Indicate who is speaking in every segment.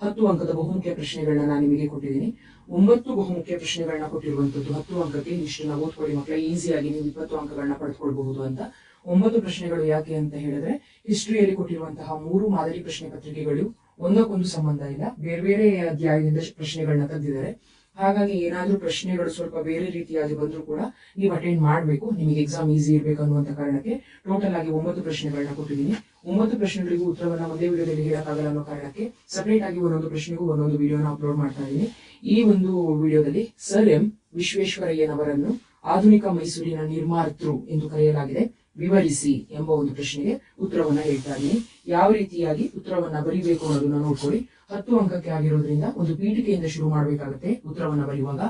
Speaker 1: 10 ಅಂಕದ ಬಹುಮುಖ್ಯ ಪ್ರಶ್ನೆಗಳನ್ನ ನಾನು ನಿಮಗೆ ಕೊಟ್ಟಿದ್ದೀನಿ. 9 ಬಹುಮುಖ್ಯ ಪ್ರಶ್ನೆಗಳನ್ನ ಕೊಟ್ಟಿರುವಂತದ್ದು 10 ಅಂಕಕ್ಕೆ. ಇಷ್ಟನ್ನ ಓದ್ಕೊಳ್ಳಿ ಮಕ್ಕಳ, ಈಸಿಯಾಗಿ ನೀವು 20 ಅಂಕಗಳನ್ನ ಪಡೆದುಕೊಳ್ಬಹುದು ಅಂತ. 9 ಪ್ರಶ್ನೆಗಳು ಯಾಕೆ ಅಂತ ಹೇಳಿದ್ರೆ, ಹಿಸ್ಟ್ರಿಯಲ್ಲಿ ಕೊಟ್ಟಿರುವಂತಹ 3 ಮಾದರಿ ಪ್ರಶ್ನೆ ಪತ್ರಿಕೆಗಳು ಒಂದಕ್ಕೊಂದು ಸಂಬಂಧ ಇಲ್ಲ, ಬೇರೆ ಬೇರೆ ಅಧ್ಯಾಯದಿಂದ ಪ್ರಶ್ನೆಗಳನ್ನ ತೆಗೆದಿದ್ದಾರೆ. ಹಾಗಾಗಿ ಏನಾದ್ರೂ ಪ್ರಶ್ನೆಗಳು ಸ್ವಲ್ಪ ಬೇರೆ ರೀತಿಯಾಗಿ ಬಂದ್ರೂ ಕೂಡ ನೀವು ಅಟೆಂಡ್ ಮಾಡಬೇಕು, ನಿಮಗೆ ಎಕ್ಸಾಮ್ ಈಸಿ ಇರ್ಬೇಕು ಅನ್ನುವಂತ ಕಾರಣಕ್ಕೆ ಟೋಟಲ್ ಆಗಿ 9 ಪ್ರಶ್ನೆಗಳನ್ನ ಕೊಟ್ಟಿದ್ದೀನಿ. 9 ಪ್ರಶ್ನೆಗಳಿಗೂ ಉತ್ತರವನ್ನ ಒಂದೇ ವಿಡಿಯೋದಲ್ಲಿ ಹೇಳಕ್ಕಾಗಲ್ಲ ಅನ್ನೋ ಕಾರಣಕ್ಕೆ ಸಪರೇಟ್ ಆಗಿ ಒಂದೊಂದು ಪ್ರಶ್ನೆಗೂ ಒಂದೊಂದು ವಿಡಿಯೋನ ಅಪ್ಲೋಡ್ ಮಾಡ್ತಾ ಇದ್ದೀನಿ. ಈ ಒಂದು ವಿಡಿಯೋದಲ್ಲಿ ಸರ್ ಎಂ ವಿಶ್ವೇಶ್ವರಯ್ಯನವರನ್ನು ಆಧುನಿಕ ಮೈಸೂರಿನ ನಿರ್ಮಾತೃ ಎಂದು ಕರೆಯಲಾಗಿದೆ, ವಿವರಿಸಿ ಎಂಬ ಒಂದು ಪ್ರಶ್ನೆಗೆ ಉತ್ತರವನ್ನ ಹೇಳ್ತಾ ಇದ್ದೀನಿ. ಯಾವ ರೀತಿಯಾಗಿ ಉತ್ತರವನ್ನ ಬರೀಬೇಕು ಅನ್ನೋದನ್ನ ನೋಡ್ಕೊಳ್ಳಿ. 10 ಅಂಕಕ್ಕೆ ಆಗಿರೋದ್ರಿಂದ ಒಂದು ಪೀಠಿಕೆಯಿಂದ ಶುರು ಮಾಡಬೇಕಾಗುತ್ತೆ ಉತ್ತರವನ್ನ ಬರೆಯುವಾಗ.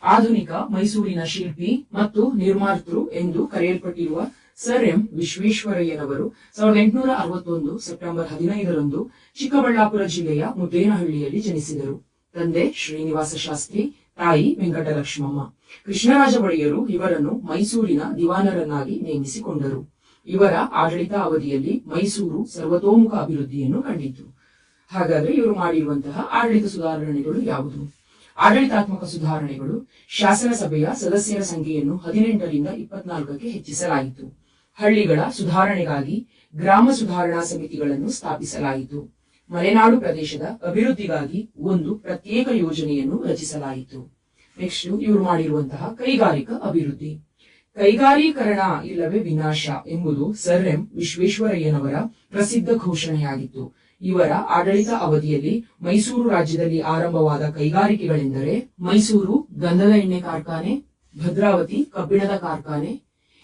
Speaker 1: ಆಧುನಿಕ ಮೈಸೂರಿನ ಶಿಲ್ಪಿ ಮತ್ತು ನಿರ್ಮಾತೃ ಎಂದು ಕರೆಯಲ್ಪಟ್ಟಿರುವ ಸರ್ ಎಂ ವಿಶ್ವೇಶ್ವರಯ್ಯನವರು 1861 ಸೆಪ್ಟೆಂಬರ್ 15ರಂದು ಚಿಕ್ಕಬಳ್ಳಾಪುರ ಜಿಲ್ಲೆಯ ಮುದ್ದೇನಹಳ್ಳಿಯಲ್ಲಿ ಜನಿಸಿದರು. ತಂದೆ ಶ್ರೀನಿವಾಸ ಶಾಸ್ತ್ರಿ, ತಾಯಿ ವೆಂಕಟಲಕ್ಷ್ಮಮ್ಮ. ಕೃಷ್ಣರಾಜ ಒಡೆಯರು ಇವರನ್ನು ಮೈಸೂರಿನ ದಿವಾನರನ್ನಾಗಿ ನೇಮಿಸಿಕೊಂಡರು. ಇವರ ಆಡಳಿತ ಅವಧಿಯಲ್ಲಿ ಮೈಸೂರು ಸರ್ವತೋಮುಖ ಅಭಿವೃದ್ಧಿಯನ್ನು ಕಂಡಿತು. ಹಾಗಾದ್ರೆ ಇವರು ಮಾಡಿರುವಂತಹ ಆಡಳಿತ ಸುಧಾರಣೆಗಳು ಯಾವುದು? ಆಡಳಿತಾತ್ಮಕ ಸುಧಾರಣೆಗಳು: ಶಾಸನ ಸಭೆಯ ಸದಸ್ಯರ ಸಂಖ್ಯೆಯನ್ನು 18ರಿಂದ 24ಕ್ಕೆ ಹೆಚ್ಚಿಸಲಾಯಿತು. ಹಳ್ಳಿಗಳ ಸುಧಾರಣೆಗಾಗಿ ಗ್ರಾಮ ಸುಧಾರಣಾ ಸಮಿತಿಗಳನ್ನು ಸ್ಥಾಪಿಸಲಾಯಿತು. ಮಲೆನಾಡು ಪ್ರದೇಶದ ಅಭಿವೃದ್ಧಿಗಾಗಿ ಒಂದು ಪ್ರತ್ಯೇಕ ಯೋಜನೆಯನ್ನು ರಚಿಸಲಾಯಿತು. ನೆಕ್ಸ್ಟ್ ಇವರು ಮಾಡಿರುವಂತಹ ಕೈಗಾರಿಕಾ ಅಭಿವೃದ್ಧಿ. ಕೈಗಾರೀಕರಣ ಇಲ್ಲವೇ ವಿನಾಶ ಎಂಬುದು ಸರ್ ಎಂ ವಿಶ್ವೇಶ್ವರಯ್ಯನವರ ಪ್ರಸಿದ್ಧ ಘೋಷಣೆಯಾಗಿತ್ತು. ಇವರ ಆಡಳಿತ ಅವಧಿಯಲ್ಲಿ ಮೈಸೂರು ರಾಜ್ಯದಲ್ಲಿ ಆರಂಭವಾದ ಕೈಗಾರಿಕೆಗಳೆಂದರೆ ಮೈಸೂರು ಗಂಧದ ಎಣ್ಣೆ ಕಾರ್ಖಾನೆ, ಭದ್ರಾವತಿ ಕಬ್ಬಿಣದ ಕಾರ್ಖಾನೆ.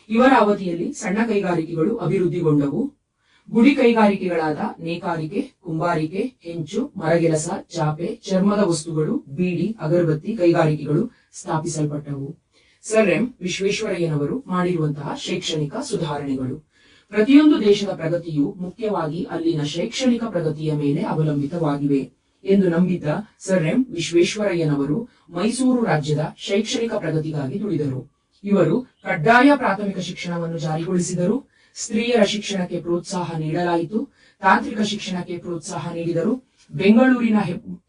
Speaker 1: ಇವರ ಅವಧಿಯಲ್ಲಿ ಸಣ್ಣ ಕೈಗಾರಿಕೆಗಳು ಅಭಿವೃದ್ಧಿಗೊಂಡವು. ಗುಡಿ ಕೈಗಾರಿಕೆಗಳಾದ ನೇಕಾರಿಕೆ, ಕುಂಬಾರಿಕೆ, ಹೆಂಚು, ಮರಗೆಲಸ, ಚಾಪೆ, ಚರ್ಮದ ವಸ್ತುಗಳು, ಬೀಡಿ, ಅಗರಬತ್ತಿ ಕೈಗಾರಿಕೆಗಳು ಸ್ಥಾಪಿಸಲ್ಪಟ್ಟವು. ಸರ್ ಎಂ ವಿಶ್ವೇಶ್ವರಯ್ಯನವರು ಮಾಡಿರುವಂತಹ ಶೈಕ್ಷಣಿಕ ಸುಧಾರಣೆಗಳು. ಪ್ರತಿಯೊಂದು ದೇಶದ ಪ್ರಗತಿಯು ಮುಖ್ಯವಾಗಿ ಅಲ್ಲಿನ ಶೈಕ್ಷಣಿಕ ಪ್ರಗತಿಯ ಮೇಲೆ ಅವಲಂಬಿತವಾಗಿವೆ ಎಂದು ನಂಬಿದ್ದ ಸರ್ ಎಂ ವಿಶ್ವೇಶ್ವರಯ್ಯನವರು ಮೈಸೂರು ರಾಜ್ಯದ ಶೈಕ್ಷಣಿಕ ಪ್ರಗತಿಗಾಗಿ ದುಡಿದರು. ಇವರು ಕಡ್ಡಾಯ ಪ್ರಾಥಮಿಕ ಶಿಕ್ಷಣವನ್ನು ಜಾರಿಗೊಳಿಸಿದರು. ಸ್ತ್ರೀಯರ ಶಿಕ್ಷಣಕ್ಕೆ ಪ್ರೋತ್ಸಾಹ ನೀಡಲಾಯಿತು. ತಾಂತ್ರಿಕ ಶಿಕ್ಷಣಕ್ಕೆ ಪ್ರೋತ್ಸಾಹ ನೀಡಿದರು. ಬೆಂಗಳೂರಿನ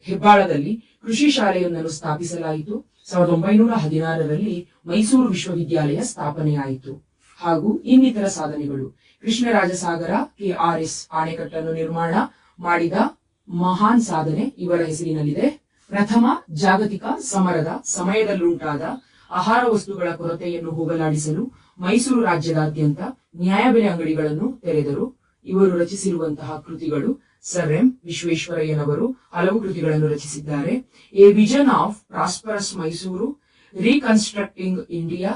Speaker 1: ಹೆಬ್ಬಾಳದಲ್ಲಿ ಕೃಷಿ ಶಾಲೆಯೊಂದನ್ನು ಸ್ಥಾಪಿಸಲಾಯಿತು. 1916ರಲ್ಲಿ ಮೈಸೂರು ವಿಶ್ವವಿದ್ಯಾಲಯ ಸ್ಥಾಪನೆಯಾಯಿತು. ಹಾಗೂ ಇನ್ನಿತರ ಸಾಧನೆಗಳು: ಕೃಷ್ಣರಾಜಸಾಗರ KRS ಅಣೆಕಟ್ಟನ್ನು ನಿರ್ಮಾಣ ಮಾಡಿದ ಮಹಾನ್ ಸಾಧನೆ ಇವರ ಹೆಸರಿನಲ್ಲಿದೆ. ಪ್ರಥಮ ಜಾಗತಿಕ ಸಮರದ ಸಮಯದಲ್ಲುಂಟಾದ ಆಹಾರ ವಸ್ತುಗಳ ಕೊರತೆಯನ್ನು ಹೋಗಲಾಡಿಸಲು ಮೈಸೂರು ರಾಜ್ಯದಾದ್ಯಂತ ನ್ಯಾಯಬೆಲೆ ಅಂಗಡಿಗಳನ್ನು ತೆರೆದರು. ಇವರು ರಚಿಸಿರುವಂತಹ ಕೃತಿಗಳು: ಸರ್ ಎಂ ವಿಶ್ವೇಶ್ವರಯ್ಯನವರು ಹಲವು ಕೃತಿಗಳನ್ನು ರಚಿಸಿದ್ದಾರೆ. A vision of prosperous Mysore, reconstructing India,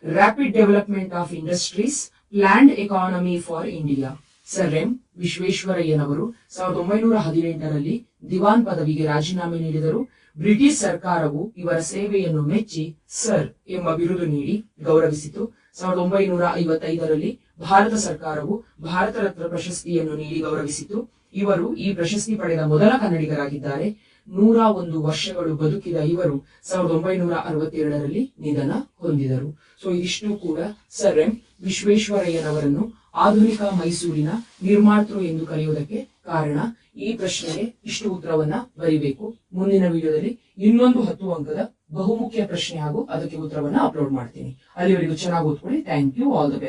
Speaker 1: rapid development of industries, planned economy for India. Sir M ವಿಶ್ವೇಶ್ವರಯ್ಯನವರು 1918ರಲ್ಲಿ ದಿವಾನ್ ಪದವಿಗೆ ರಾಜೀನಾಮೆ ನೀಡಿದರು. ಬ್ರಿಟಿಷ್ ಸರ್ಕಾರವು ಇವರ ಸೇವೆಯನ್ನು ಮೆಚ್ಚಿ ಸರ್ ಎಂಬ ಬಿರುದು ನೀಡಿ ಗೌರವಿಸಿತು. 1955ರಲ್ಲಿ ಭಾರತ ಸರ್ಕಾರವು ಭಾರತ ರತ್ನ ಪ್ರಶಸ್ತಿಯನ್ನು ನೀಡಿ ಗೌರವಿಸಿತು. ಇವರು ಈ ಪ್ರಶಸ್ತಿ ಪಡೆದ ಮೊದಲ ಕನ್ನಡಿಗರಾಗಿದ್ದಾರೆ. 101 ವರ್ಷಗಳು ಬದುಕಿದ ಇವರು 1962ರಲ್ಲಿ ನಿಧನ ಹೊಂದಿದರು. ಸೊ ಇದಿಷ್ಟು ಕೂಡ ಸರ್ ಎಂ ವಿಶ್ವೇಶ್ವರಯ್ಯನವರನ್ನು ಆಧುನಿಕ ಮೈಸೂರಿನ ನಿರ್ಮಾತೃ ಎಂದು ಕರೆಯುವುದಕ್ಕೆ ಕಾರಣ. ಈ ಪ್ರಶ್ನೆಗೆ ಇಷ್ಟು ಉತ್ತರವನ್ನ ಬರೀಬೇಕು. ಮುಂದಿನ ವಿಡಿಯೋದಲ್ಲಿ ಇನ್ನೊಂದು 10 ಅಂಕದ ಬಹುಮುಖ್ಯ ಪ್ರಶ್ನೆ ಹಾಗೂ ಅದಕ್ಕೆ ಉತ್ತರವನ್ನ ಅಪ್ಲೋಡ್ ಮಾಡ್ತೀನಿ. ಅಲ್ಲಿವರೆಗೂ ಚೆನ್ನಾಗಿ ಓದ್ಕೊಳ್ಳಿ. Thank you. All the best.